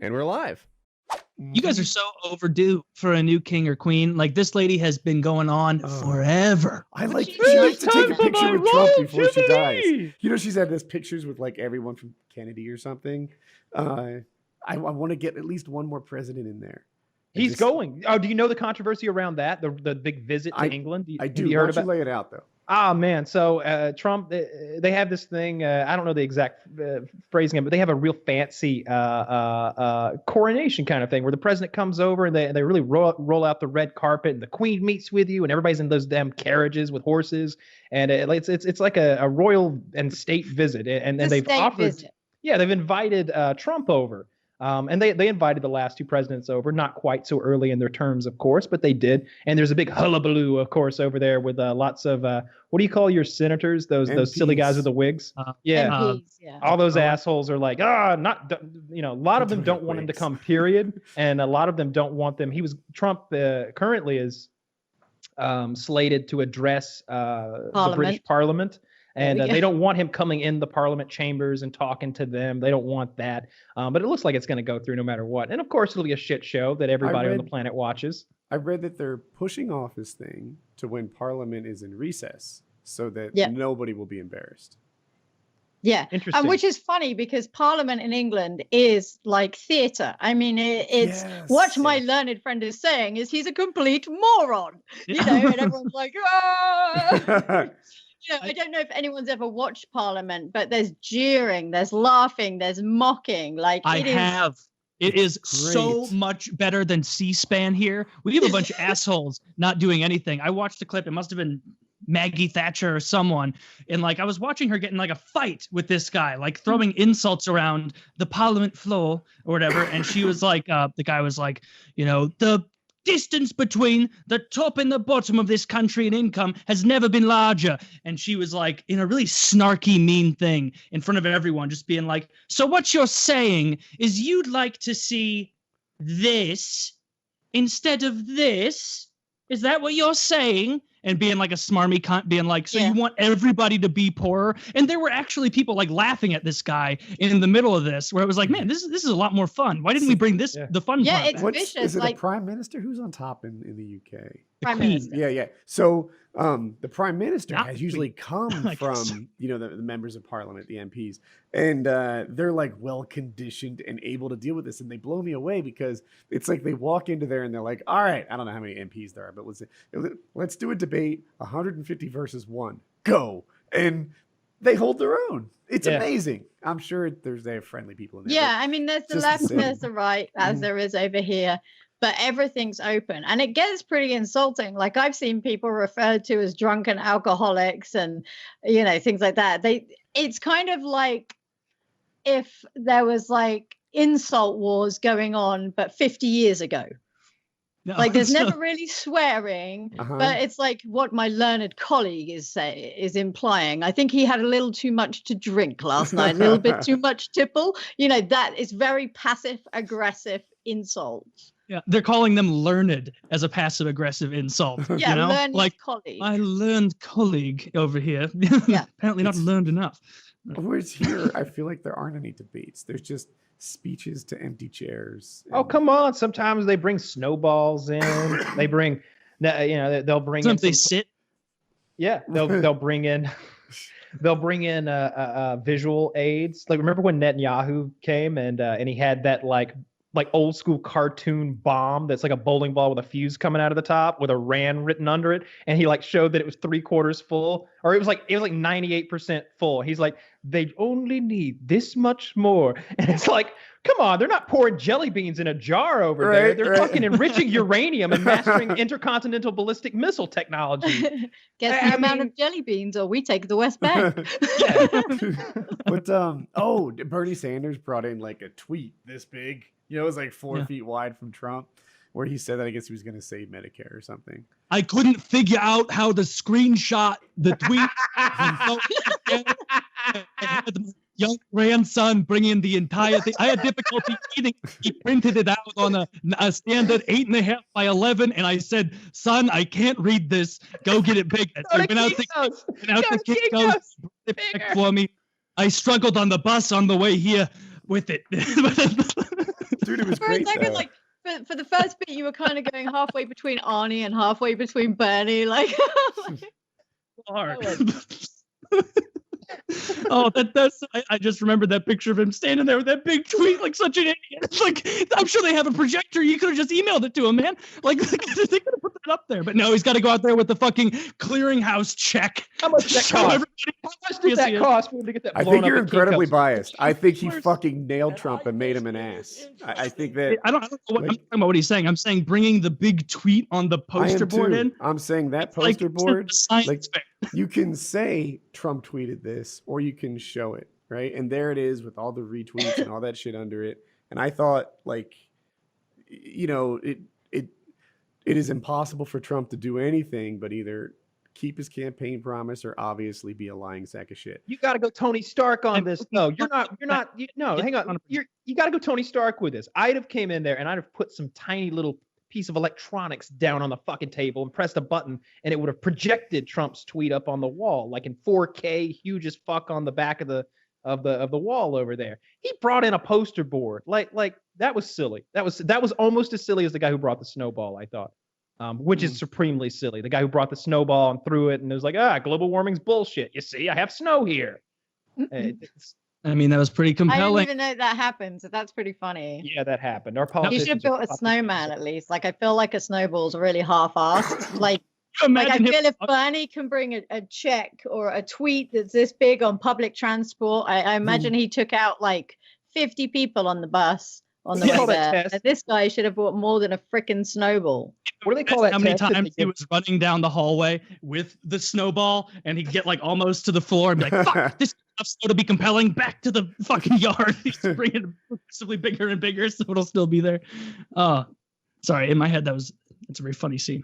And we're live. You guys are so overdue for a new king or queen. Like, this lady has been going on forever. I like She she needs needs to take a picture with Trump before she dies. Jubilee! You know, she's had this pictures with like everyone from Kennedy or something. I want to get at least one more president in there. He's going. Oh, do you know the controversy around that? The big visit to England? I do. Have you heard about? Lay it out though. Oh man, so Trump, they have this thing. I don't know the exact phrasing, but they have a real fancy coronation kind of thing where the president comes over and they really roll out the red carpet and the queen meets with you and everybody's in those damn carriages with horses and it's like a royal and state visit and they've offered. Yeah, they've invited Trump over. And they invited the last two presidents over, not quite so early in their terms, of course, but they did. And there's a big hullabaloo, of course, over there with lots of what do you call your senators? Those silly guys with the wigs. MPs, all those assholes are like, a lot of them don't want him to come, period, and a lot of them don't want them. Trump currently is slated to address the British Parliament. And they don't want him coming in the parliament chambers and talking to them. They don't want that. But it looks like it's going to go through no matter what. And of course, it'll be a shit show that everybody on the planet watches. I read that they're pushing off his thing to when Parliament is in recess so that nobody will be embarrassed. Yeah, interesting. And which is funny because Parliament in England is like theatre. I mean, it's what my learned friend is saying is he's a complete moron, you know, and everyone's like, ah! You know, I don't know if anyone's ever watched Parliament, but there's jeering, there's laughing, there's mocking. Like It is so much better than C-SPAN here. We have a bunch of assholes not doing anything. I watched the clip. It must have been Maggie Thatcher or someone. And like I was watching her get in like a fight with this guy, like throwing insults around the Parliament floor or whatever. And she was like, the guy was like, you know, the distance between the top and the bottom of this country in income has never been larger. And she was like in a really snarky, mean thing in front of everyone, just being like, so what you're saying is you'd like to see this instead of this? Is that what you're saying? And being like a smarmy cunt, being like, so you want everybody to be poorer? And there were actually people like laughing at this guy in the middle of this, where it was like, man, this is a lot more fun. Why didn't we bring this the fun part? Yeah, it's vicious. Is it a prime minister? Who's on top in the UK? Prime minister. Yeah. So the prime minister has usually come from the members of parliament, the MPs, and they're like well conditioned and able to deal with this, and they blow me away because it's like they walk into there and they're like, all right, I don't know how many MPs there are, but let's do a debate, 150 versus 1, go, and they hold their own. It's amazing. I'm sure they have friendly people in there. Yeah, I mean, there's the left and there's the right, as there is over here. But everything's open and it gets pretty insulting. Like I've seen people referred to as drunken alcoholics and, you know, things like that. It's kind of like if there was like insult wars going on, but 50 years ago. No, like there's never really swearing, but it's like what my learned colleague is implying. I think he had a little too much to drink last night, a little bit too much tipple. You know, that is very passive aggressive insults. Yeah, they're calling them learned as a passive-aggressive insult. Yeah, you know? learned like colleague. My learned colleague over here. Yeah, apparently not learned enough. Whereas here, I feel like there aren't any debates. There's just speeches to empty chairs. Oh, come on! Sometimes they bring snowballs in. They bring, they'll bring. Sometimes they sit. Yeah, they'll bring in. They'll bring in visual aids. Like remember when Netanyahu came and he had that like old school cartoon bomb that's like a bowling ball with a fuse coming out of the top with a RAN written under it, and he like showed that it was 3/4 full, or it was like 98% full. He's like, they only need this much more, and it's like, come on, they're not pouring jelly beans in a jar over there. They're fucking enriching uranium and mastering intercontinental ballistic missile technology. Guess the amount of jelly beans, or we take the West Bank. But Bernie Sanders brought in like a tweet this big. You know, it was like 4 feet wide from Trump, where he said that I guess he was going to save Medicare or something. I couldn't figure out how to screenshot the tweet. I had my young grandson bring in the entire thing. I had difficulty reading. He printed it out on a standard 8.5 by 11, and I said, "Son, I can't read this. Go get it bigger." I went out to Kinko's for me. I struggled on the bus on the way here with it. Dude, great. For a second, like for the first bit, you were kind of going halfway between Arnie and halfway between Bernie. Like, Hard. Oh, that's I just remembered that picture of him standing there with that big tweet like such an idiot. Like, I'm sure they have a projector. You could have just emailed it to him, man. Like, they could have put that up there. But no, he's got to go out there with the fucking clearinghouse check. How much that cost? How much did that cost for him to get that I blown think up you're in incredibly teacups? biased. I think he fucking nailed Trump and made him an ass. I think that I don't know what I'm talking about what he's saying. I'm saying bringing the big tweet on the I am poster board too. in. I'm saying that It's like poster board, science like fair. you can say Trump tweeted this, or you can show it, right? And there it is with all the retweets and all that shit under it. And I thought, like, you know, it is impossible for Trump to do anything but either keep his campaign promise or obviously be a lying sack of shit. You got to go Tony Stark on this. No, you're not. No, hang on. You got to go Tony Stark with this. I'd have came in there and I'd have put some tiny little piece of electronics down on the fucking table and pressed a button, and it would have projected Trump's tweet up on the wall, like in 4K, huge as fuck on the back of the wall over there. He brought in a poster board. Like that was silly. That was almost as silly as the guy who brought the snowball, I thought. Which is supremely silly. The guy who brought the snowball and threw it and it was like, global warming's bullshit. You see, I have snow here. I mean, that was pretty I didn't compelling. even know that happened. So that's pretty funny. Yeah, that happened. Our You politicians should have built a snowman at least. Like, I feel like a snowball's really half-assed. Like I Imagine him- feel if Bernie can bring a check or a tweet that's this big on public transport, I imagine he took out like 50 people on the bus on the What do you way call that there. test? And this guy should have bought more than a freaking snowball. What do they call that? How many test that times they he give- was running down the hallway with the snowball and he'd get like almost to the floor and be like, fuck, this stuff's going to be compelling. Back to the fucking yard. He's bringing it progressively bigger and bigger so it'll still be there. Sorry, in my head, it's a very funny scene.